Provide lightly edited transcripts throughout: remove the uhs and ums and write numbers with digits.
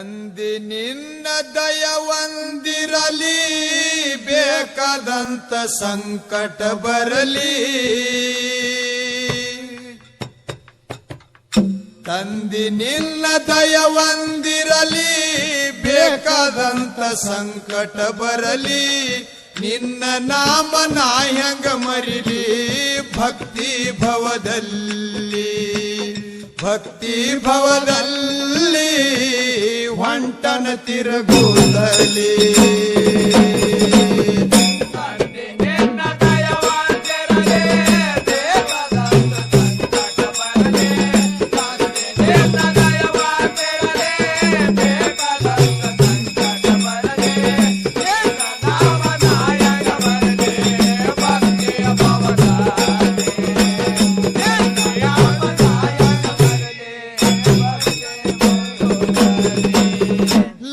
ತಂದೆ ನಿನ್ನ ದಯವಂದಿರಲಿ, ಬೇಕಾದಂತ ಸಂಕಟ ಬರಲಿ. ತಂದೆ ನಿನ್ನ ದಯವಂದಿರಲಿ, ಬೇಕಾದಂತ ಸಂಕಟ ಬರಲಿ. ನಿನ್ನ ನಾಮ ನಾಯಂಗ ಮರಿಲಿ, ಭಕ್ತಿ ಭವದಲ್ಲಿ ಭಕ್ತಿ ಭವದಲ್ಲಿ ಹೊಂಟನ ತಿರುಗುತ್ತಲಿ.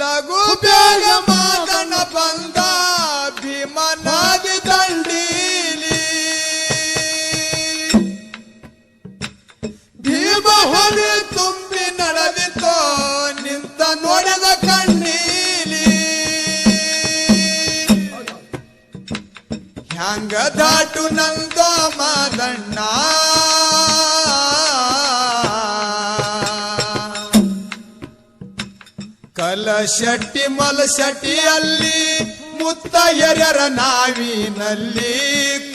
ಲಘು ಬೇಗ ಮಾದನ ಬಂದ ಭೀಮನಾದಿ ದಂಡೀಲಿ, ಭೀಮ ಹೊರೆ ತುಂಬಿ ನಡೆದಿತೋ ನಿಂತ ನೋಡದ ಕಣ್ಣೀಲಿ. ಹ್ಯಾಂಗ ದಾಟು ನಂದೋ ಮಾದಣ್ಣ, ಕಲಶೆಟ್ಟಿ ಮಲಶೆಟ್ಟಿಯಲ್ಲಿ ಮುತ್ತ ಎರ್ಯರ ನಾವಿನಲ್ಲಿ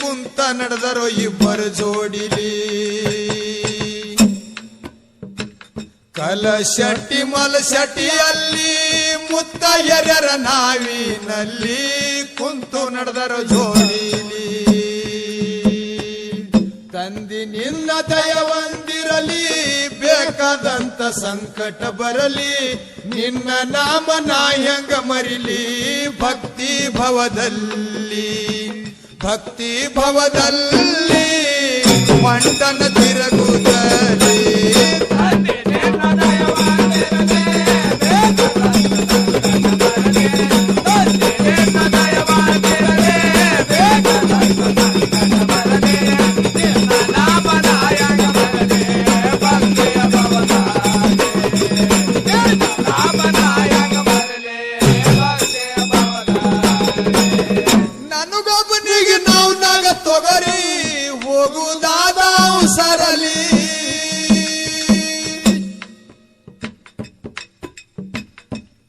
ಕುಂತ ನಡೆದರೋ ಇಬ್ಬರು ಜೋಡಿಲಿ. ಕಲಶೆಟ್ಟಿ ಮಲಶೆಟ್ಟಿಯಲ್ಲಿ ಮುತ್ತ ಎರ್ಯರ ನಾವಿನಲ್ಲಿ ಕುಂತು ನಡೆದರೋ ಜೋಡಿಲಿ. ತಂದಿ ನಿನ್ನ ದಯವಂದಿರಲಿ, ಬೇಕಾದಂತ ಸಂಕಟ ಬರಲಿ. ನಿನ್ನ ನಾಮ ನಾಯಂಗ ಮರಿಲಿ, ಭಕ್ತಿ ಭವದಲ್ಲಿ ಭಕ್ತಿ ಭವದಲ್ಲಿ ಮಂಡನ ತಿರುಗುತ್ತಲಿ. ನನಗೊಬ್ಬನಿಗೆ ನಾವು ನಾಗ ತೊಗರಿ ಹೋಗುವುದಾದ ಸರಲಿ.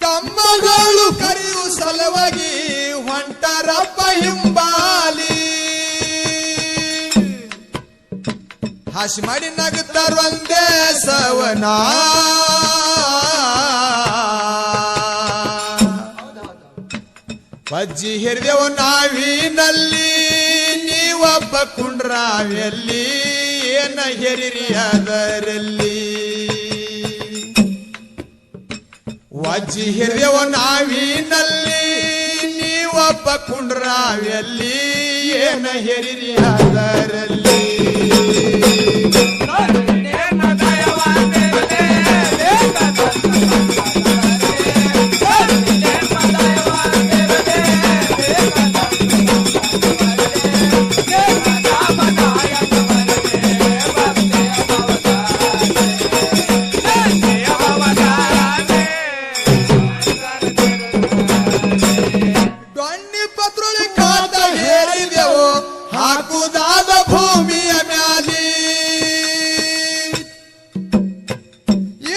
ತಮ್ಮಗಳು ಕರೆಯು ಸಲುವಾಗಿ ಹೊಂಟರಪ್ಪ ಹಿಂಬಾಲಿ. ಹಾಸಿ ಮಾಡಿ ನಗುತ್ತಾರೊಂದೇ ಸವನ, ಬಜ್ಜಿ ಹಿರಿದೆವು ನಾವಿನಲ್ಲಿ, ನೀವೊಬ್ಬ ಕುಂಡ್ರಾವಿಯಲ್ಲಿ ಏನ ಹೆರಿರಿ ಅದರಲ್ಲಿ. ವಜ್ಜಿ ಹಿರಿದೆವು ನಾವಿನಲ್ಲಿ, ನೀವೊಬ್ಬ ಕುಂಡ್ರಾವಿಯಲ್ಲಿ ಏನ ಹೆರಿರಿ ಅದರಲ್ಲಿ. ಹಾಕುದಾದ ಭೂಮಿಯ ಮ್ಯಾಲಿ,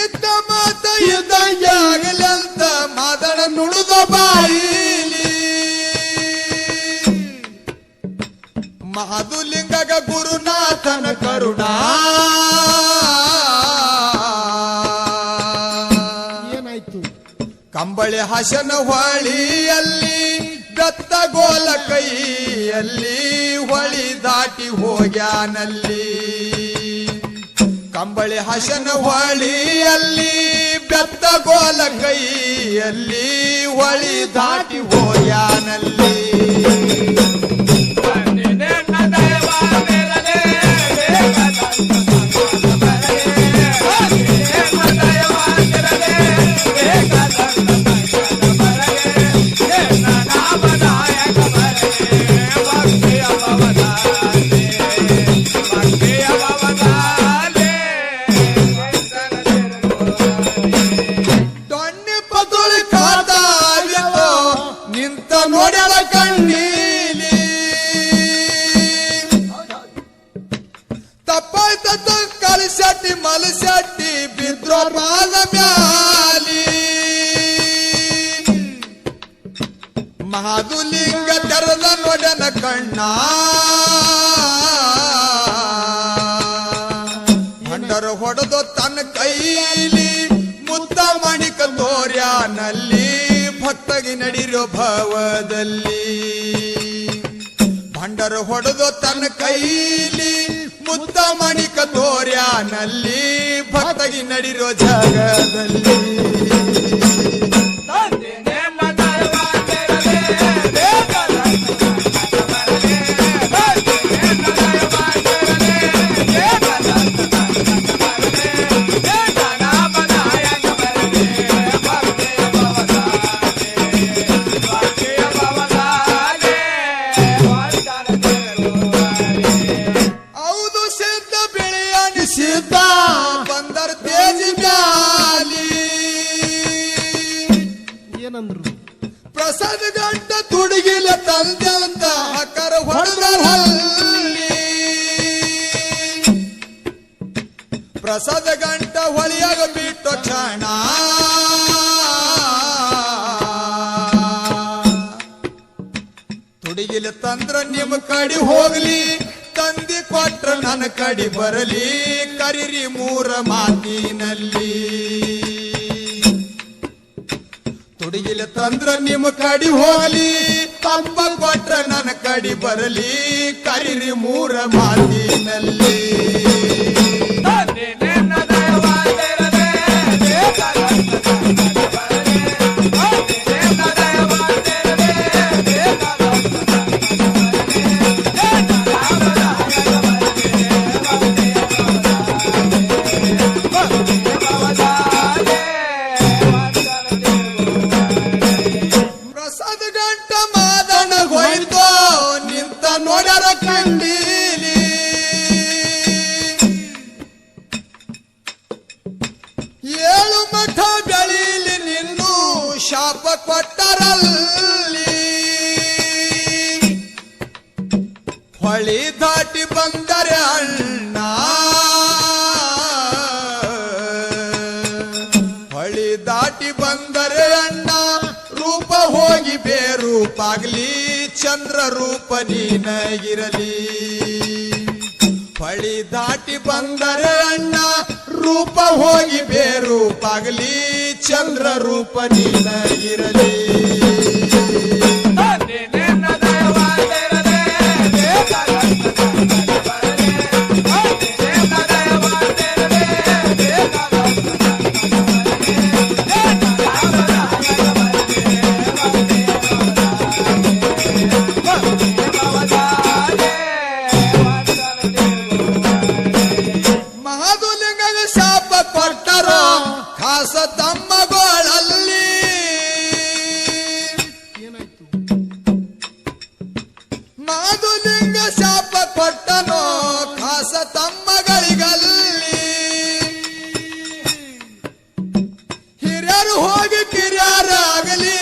ಇದ್ದ ಮಾತ ಇದ್ದಂಗೆ ಆಗಲಂತ ಮಾದಣ ನುಡಿದ ಬಾಯಿಲಿ. ಮಹಾದುಲಿಂಗಗ ಗುರುನಾಥನ ಕರುಣಾ, ಏನಾಯ್ತು ಕಂಬಳಿ ಹಸನ ಹೊಳಿಯಲ್ಲಿ ಬೆತ್ತ ಗೋಲ ಕೈಯಲ್ಲಿ ಹೊಳಿ ದಾಟಿ ಹೋಗ್ಯಾನಲ್ಲಿ. ಕಂಬಳಿ ಹಸನ ಹೊಳಿಯಲ್ಲಿ ಬೆತ್ತ ಗೋಲ ಕೈಯಲ್ಲಿ ಹೊಳಿ ದಾಟಿ ಹೋಗ್ಯಾನಲ್ಲಿ. ತುಳಿ ಕಾದಾಗಿತ್ತು ನಿಂತ ನೋಡ್ಯಾಳ ಕಣ್ಣೀಲಿ ತಪ್ಪಾಯ್ತದ್ದು ಕಲಿಸಟ್ಟಿ ಮಲಸಟ್ಟಿ ಬಿದ್ರೋ ಪಾದ ಮ್ಯಾಲಿ ಮಹಾದುಲಿಂಗ ತೆರೆದ ನೋಡನ ಕಣ್ಣ ಭಂಡರ ಹೊಡೆದು ತನ್ನ ಕೈಲಿ ಮುತ್ತ ಮಣಿಕ ತೋರ್ಯಾನಲ್ಲಿ ಭಕ್ತಗಿ ನಡಿರೋ ಭವದಲ್ಲಿ ಭಂಡರ ಹೊಡೆದು ತನ್ನ ಕೈಲಿ ಮುತ್ತ ಮಣಿಕ ತೋರ್ಯಾನಲ್ಲಿ ಭಕ್ತಗಿ ನಡಿರೋ ಜಾಗದಲ್ಲಿ ಪ್ರಸಾದ ಗಂಟ ತುಡುಗಿಲ ತಂದೆಂತ ಹಕ್ಕರ ಹೊಡೆದಲ್ಲಿ ಪ್ರಸಾದ ಗಂಟ ಹೊಳಿಯಾಗ ಬಿಟ್ಟು ಕ್ಷಣ ತುಡುಗಿಲ ತಂದ್ರ ನಿಮ್ ಕಡಿ ಹೋಗ್ಲಿ ತಂದಿ ಕೊಟ್ರ ನನ್ನ ಕಡಿ ಬರಲಿ ಕರಿರಿ ಮೂರ ಮಾತಿನಲ್ಲಿ ತುಡುಗಿಲ ತಂದ್ರ ನಿಮ್ ಕಡಿ ಹೋಗಲಿ ತಪ್ಪ ಕೊಟ್ರ ನನ್ನ ಕಡಿ ಬರಲಿ ಕರಿರಿ ಮೂರ ಮಾತಿನಲ್ಲಿ ನೋಡ್ಯಾರ ಕಂಡೀಲಿ ಏಳು ಮಠ ಬೆಳೀಲಿ ನಿನ್ನೂ ಶಾಪ ಕೊಟ್ಟರಲ್ಲಿ ಹೊಳಿ ದಾಟಿ ಬಂದರೆ ಅಣ್ಣ ಹೊಳಿ ದಾಟಿ ಬಂದರೆ ಅಣ್ಣ ರೂಪ ಹೋಗಿ ಬೇರೂಪಾಗ್ಲಿ ಚಂದ್ರ ರೂಪ ನೀನಗಿರಲಿ ಹೊಳಿ ದಾಟಿ ಬಂದರೆ ಅಣ್ಣ ರೂಪ ಹೋಗಿ ಬೇರೂಪಾಗ್ಲಿ ಚಂದ್ರ ರೂಪ ನೀನಗಿರಲಿ ಖಾಸ ತಮ್ಮಗಳಲ್ಲಿ ಮಾಧುಲಿಂಗ ಶಾಪ ಕೊಟ್ಟನೋ ಖಾಸ ತಮ್ಮಗಳಿಗಲ್ಲಿ ಹಿರಿಯರು ಹೋಗಿ ಕಿರಿಯರಾಗಲಿ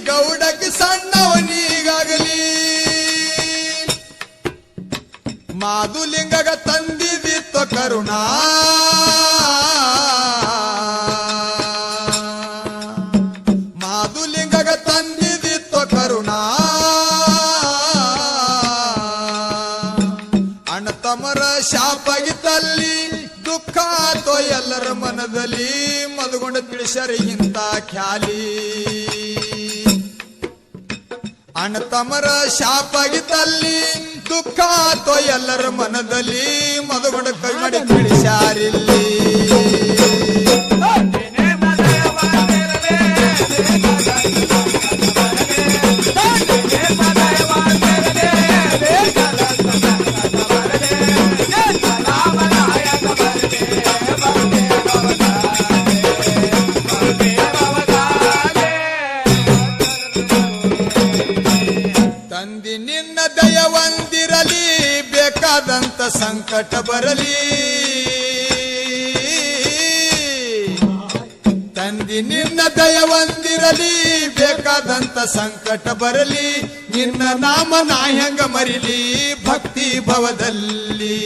ಗೌಡಕ್ಕೆ ಸಣ್ಣವನಿಗಾಗಲಿ ಮಾಧುಲಿಂಗಗ ತಂದಿದಿತ್ತು ಕರುಣಾ ಶಾಪಗಿತ್ತಲ್ಲಿ ದುಃಖ ಆತೋ ಎಲ್ಲರ ಮನದಲ್ಲಿ ಮದುಗೊಂಡ ತಿಳಿಸರಿ ಇಂತ ಖ್ಯಾಲಿ ಅಣ್ಣ ತಮರ ಶಾಪಗಿತ್ತಲ್ಲಿ ದುಃಖ ಆತೋ ಎಲ್ಲರ ಮನದಲ್ಲಿ ಮದುಗೊಂಡ ಕೈ ಮಾಡಿ ತಿಳಿಸಾರಿಲ್ಲಿ ತಂದಿ ನಿನ್ನ ದಯವಂದಿರಲಿ ಬೇಕಾದಂತ ಸಂಕಟ ಬರಲಿ ತಂದಿ ನಿನ್ನ ದಯವಂದಿ ಬೀಳಲಿ ಬೇಕಾದಂತ ಸಂಕಟ ಬರಲಿ ನಿನ್ನ ನಾಮ ನಾ ಹೆಂಗ ಮರಿಲಿ ಭಕ್ತಿ ಭವದಲ್ಲಿ